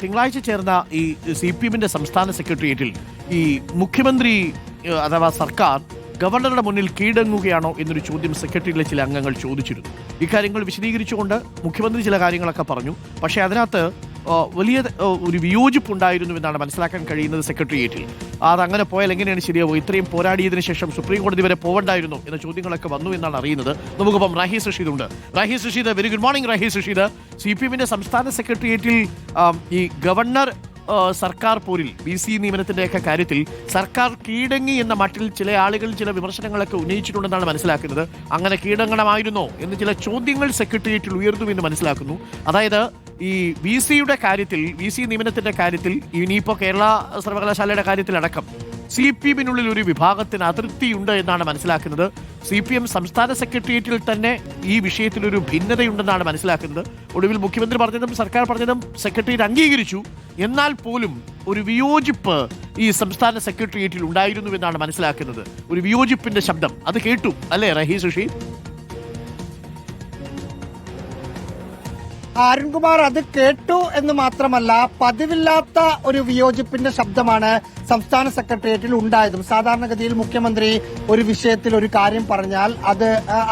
തിങ്കളാഴ്ച ചേർന്ന ഈ CPM-ന്റെ സംസ്ഥാന സെക്രട്ടേറിയറ്റിൽ ഈ മുഖ്യമന്ത്രി അഥവാ സർക്കാർ ഗവർണറുടെ മുന്നിൽ കീഴടങ്ങുകയാണോ എന്നൊരു ചോദ്യം സെക്രട്ടറിയിലെ ചില അംഗങ്ങൾ ചോദിച്ചിരുന്നു. ഇക്കാര്യങ്ങൾ വിശദീകരിച്ചുകൊണ്ട് മുഖ്യമന്ത്രി ചില കാര്യങ്ങളൊക്കെ പറഞ്ഞു. പക്ഷേ അതിനകത്ത് വലിയ ഒരു വിയോജിപ്പുണ്ടായിരുന്നു എന്നാണ് മനസ്സിലാക്കാൻ കഴിയുന്നത് സെക്രട്ടേറിയറ്റിൽ. അതങ്ങനെ പോയാൽ എങ്ങനെയാണ് ശരിയാവുക? ഇത്രയും പോരാടിയതിനു ശേഷം സുപ്രീം കോടതി വരെ പോകണ്ടായിരുന്നു എന്ന ചോദ്യങ്ങളൊക്കെ വന്നു എന്നാണ് അറിയുന്നത്. നമുക്കിപ്പം റഹീസ് റഷീദ് ഉണ്ട്. Rahees Rasheed, very good morning Rahees Rasheed. CPM-ന്റെ സംസ്ഥാന സെക്രട്ടേറിയറ്റിൽ ഈ ഗവർണർ സർക്കാർ പോരിൽ VC നിയമനത്തിൻ്റെയൊക്കെ കാര്യത്തിൽ സർക്കാർ കീഴടങ്ങി എന്ന മട്ടിൽ ചില ആളുകൾ ചില വിമർശനങ്ങളൊക്കെ ഉന്നയിച്ചിട്ടുണ്ടെന്നാണ് മനസ്സിലാക്കുന്നത്. അങ്ങനെ കീഴടങ്ങണമായിരുന്നോ എന്ന് ചില ചോദ്യങ്ങൾ സെക്രട്ടേറിയറ്റിൽ ഉയർന്നു എന്ന് മനസ്സിലാക്കുന്നു. അതായത് ഈ VC-യുടെ കാര്യത്തിൽ, VC നിയമനത്തിന്റെ കാര്യത്തിൽ, ഇനിയിപ്പോൾ കേരള സർവകലാശാലയുടെ കാര്യത്തിലടക്കം CPM-നുള്ളിൽ ഒരു വിഭാഗത്തിന് അതിർത്തിയുണ്ട് എന്നാണ് മനസ്സിലാക്കുന്നത്. CPM സംസ്ഥാന സെക്രട്ടേറിയറ്റിൽ തന്നെ ഈ വിഷയത്തിൽ ഒരു ഭിന്നതയുണ്ടെന്നാണ് മനസ്സിലാക്കുന്നത്. ഒടുവിൽ മുഖ്യമന്ത്രി പറഞ്ഞതും സർക്കാർ പറഞ്ഞതും സെക്രട്ടേറിയറ്റ് അംഗീകരിച്ചു. എന്നാൽ പോലും ഒരു വിയോജിപ്പ് ഈ സംസ്ഥാന സെക്രട്ടേറിയറ്റിൽ ഉണ്ടായിരുന്നു എന്നാണ് മനസ്സിലാക്കുന്നത്. ഒരു വിയോജിപ്പിന്റെ ശബ്ദം അത് കേട്ടു അല്ലേ റഹീസ് റഷീദ്? അരുൺകുമാർ, അത് കേട്ടു എന്ന് മാത്രമല്ല, പതിവില്ലാത്ത ഒരു വിയോജിപ്പിന്റെ ശബ്ദമാണ് സംസ്ഥാന സെക്രട്ടേറിയറ്റിൽ ഉണ്ടായതും. സാധാരണഗതിയിൽ മുഖ്യമന്ത്രി ഒരു വിഷയത്തിൽ ഒരു കാര്യം പറഞ്ഞാൽ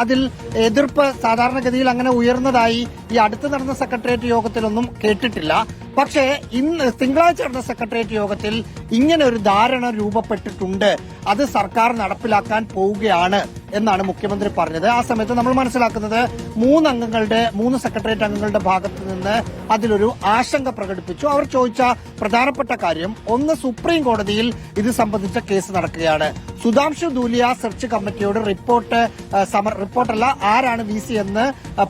അതിൽ എതിർപ്പ് സാധാരണഗതിയിൽ അങ്ങനെ ഉയർന്നതായി ഈ അടുത്ത് നടന്ന സെക്രട്ടേറിയറ്റ് യോഗത്തിലൊന്നും കേട്ടിട്ടില്ല. പക്ഷേ ഇന്ന് തിങ്കളാഴ്ച നടന്ന സെക്രട്ടേറിയറ്റ് യോഗത്തിൽ ഇങ്ങനെ ഒരു ധാരണ രൂപപ്പെട്ടിട്ടുണ്ട്, അത് സർക്കാർ നടപ്പിലാക്കാൻ പോവുകയാണ് എന്നാണ് മുഖ്യമന്ത്രി പറഞ്ഞത്. ആ സമയത്ത് നമ്മൾ മനസ്സിലാക്കുന്നത് മൂന്ന് സെക്രട്ടേറിയറ്റ് അംഗങ്ങളുടെ ഭാഗത്ത് നിന്ന് അതിലൊരു ആശങ്ക പ്രകടിപ്പിച്ചു. അവർ ചോദിച്ച പ്രധാനപ്പെട്ട കാര്യം ഒന്ന്, സുപ്രീം കോടതിയിൽ ഇത് സംബന്ധിച്ച കേസ് നടക്കുകയാണ്. സുധാംശു ധൂലിയ സെർച്ച് കമ്മിറ്റിയോട് റിപ്പോർട്ടല്ല, ആരാണ് VC എന്ന്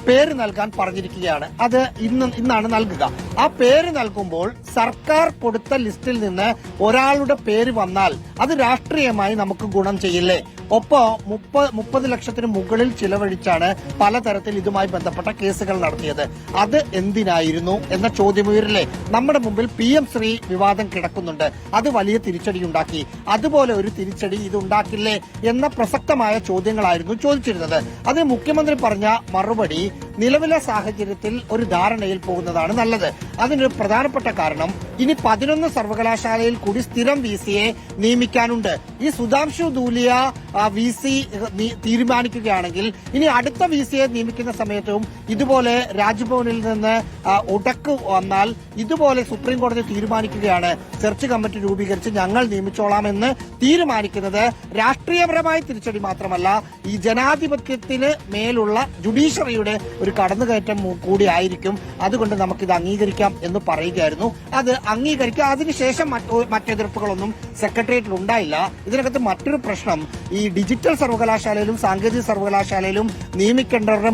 പേര് നൽകാൻ പറഞ്ഞിരിക്കുകയാണ്. അത് ഇന്നാണ് നൽകുക. ആ പേര് നൽകുമ്പോൾ സർക്കാർ കൊടുത്ത ലിസ്റ്റിൽ നിന്ന് ഒരാളുടെ പേര് വന്നാൽ അത് രാഷ്ട്രീയമായി നമുക്ക് ഗുണം ചെയ്യില്ലേ? ഒപ്പം 30 ലക്ഷത്തിന് മുകളിൽ ചിലവഴിച്ചാണ് പലതരത്തിൽ ഇതുമായി ബന്ധപ്പെട്ട കേസുകൾ നടത്തിയത്. അത് എന്തിനായിരുന്നു എന്ന ചോദ്യം ഉയരില്ലേ? നമ്മുടെ മുമ്പിൽ PM ശ്രീ വിവാദം കിടക്കുന്നുണ്ട്. അത് വലിയ തിരിച്ചടിയുണ്ടാക്കി. അതുപോലെ ഒരു തിരിച്ചടി ഇത് ഉണ്ടാക്കില്ലേ എന്ന പ്രസക്തമായ ചോദ്യങ്ങളായിരുന്നു ചോദിച്ചിരുന്നത്. അതിന് മുഖ്യമന്ത്രി പറഞ്ഞ മറുപടി, നിലവിലെ സാഹചര്യത്തിൽ ഒരു ധാരണയിൽ പോകുന്നതാണ് നല്ലത്. അതിനൊരു പ്രധാനപ്പെട്ട കാരണം, ഇനി 11 സർവകലാശാലയിൽ കൂടി സ്ഥിരം VC-യെ നിയമിക്കാനുണ്ട്. ഈ സുധാംശു ധൂലിയ VC തീരുമാനിക്കുകയാണെങ്കിൽ ഇനി അടുത്ത VC-യെ നിയമിക്കുന്ന സമയത്തും ഇതുപോലെ രാജ്ഭവനിൽ നിന്ന് ഉടക്ക് വന്നാൽ ഇതുപോലെ സുപ്രീം കോടതി തീരുമാനിക്കുകയാണ്, സെർച്ച് കമ്മിറ്റി രൂപീകരിച്ച് ഞങ്ങൾ നിയമിച്ചോളാമെന്ന് തീരുമാനിക്കുന്നത് രാഷ്ട്രീയപരമായ തിരിച്ചടി മാത്രമല്ല, ഈ ജനാധിപത്യത്തിന് മേലുള്ള ജുഡീഷ്യറിയുടെ ഒരു കടന്നുകയറ്റം കൂടിയായിരിക്കും. അതുകൊണ്ട് നമുക്കിത് അംഗീകരിക്കാം എന്ന് പറയുകയായിരുന്നു. അത് അംഗീകരിക്കുക. അതിനുശേഷം മറ്റെതിർപ്പുകളൊന്നും സെക്രട്ടേറിയറ്റിൽ ഉണ്ടായില്ല. ഇതിനകത്ത് മറ്റൊരു പ്രശ്നം, ഈ ഡിജിറ്റൽ സർവകലാശാലയിലും സാങ്കേതിക സർവകലാശാലയിലും നിയമിക്കേണ്ടവരുടെ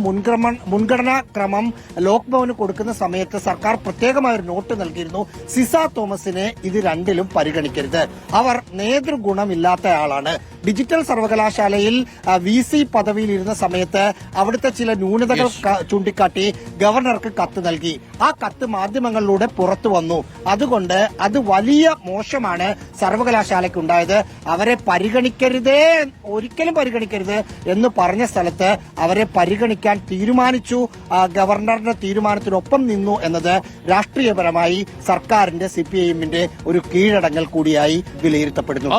മുൻഗണനാ ക്രമം ലോക്ഭവന് കൊടുക്കുന്ന സമയത്ത് സർക്കാർ പ്രത്യേകമായ ഒരു നോട്ട് നൽകിയിരുന്നു. സിസ തോമസിനെ ഇത് രണ്ടിലും പരിഗണിക്കരുത്, അവർ നേതൃഗുണമില്ലാത്ത ആളാണ്. ഡിജിറ്റൽ സർവകലാശാലയിൽ VC പദവിയിൽ ഇരുന്ന സമയത്ത് അവിടുത്തെ ചില ന്യൂനതകൾ ചൂണ്ടിക്കാട്ടി ഗവർണർക്ക് കത്ത് നൽകി. ആ കത്ത് മാധ്യമങ്ങളിലൂടെ പുറത്തു വന്നു. അതുകൊണ്ട് അത് വലിയ മോശമാണ് സർവകലാശാലയ്ക്ക് ഉണ്ടായത്. അവരെ പരിഗണിക്കരുതേ, ഒരിക്കലും പരിഗണിക്കരുത് എന്ന് പറഞ്ഞ സ്ഥലത്ത് അവരെ പരിഗണിക്കാൻ തീരുമാനിച്ചു. ഗവർണറുടെ തീരുമാനത്തിനൊപ്പം നിന്നു എന്നത് രാഷ്ട്രീയപരമായി സർക്കാരിന്റെ CPM-ന്റെ ഒരു കീഴടങ്ങൽ കൂടിയായി വിലയിരുത്തപ്പെടുന്നു.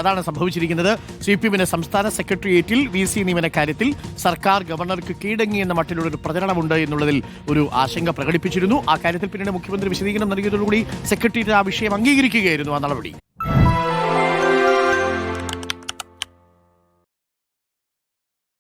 അതാണ് സംഭവിച്ചിരിക്കുന്നത്. CPM-ന്റെ സംസ്ഥാന സെക്രട്ടേറിയറ്റിൽ VC നിയമന കാര്യത്തിൽ സർക്കാർ ഗവർണർക്ക് കീഴടങ്ങി എന്ന മട്ടിലുള്ള ഒരു പ്രചരണമുണ്ട് എന്നുള്ളതിൽ ഒരു ആശങ്ക പ്രകടിപ്പിച്ചിരുന്നു. ആ കാര്യത്തിൽ പിന്നീട് മുഖ്യമന്ത്രി വിശദീകരണം നൽകിയതോടുകൂടി സെക്രട്ടേറിയറ്റ് ആ വിഷയം അംഗീകരിക്കുകയായിരുന്നു ആ നടപടി.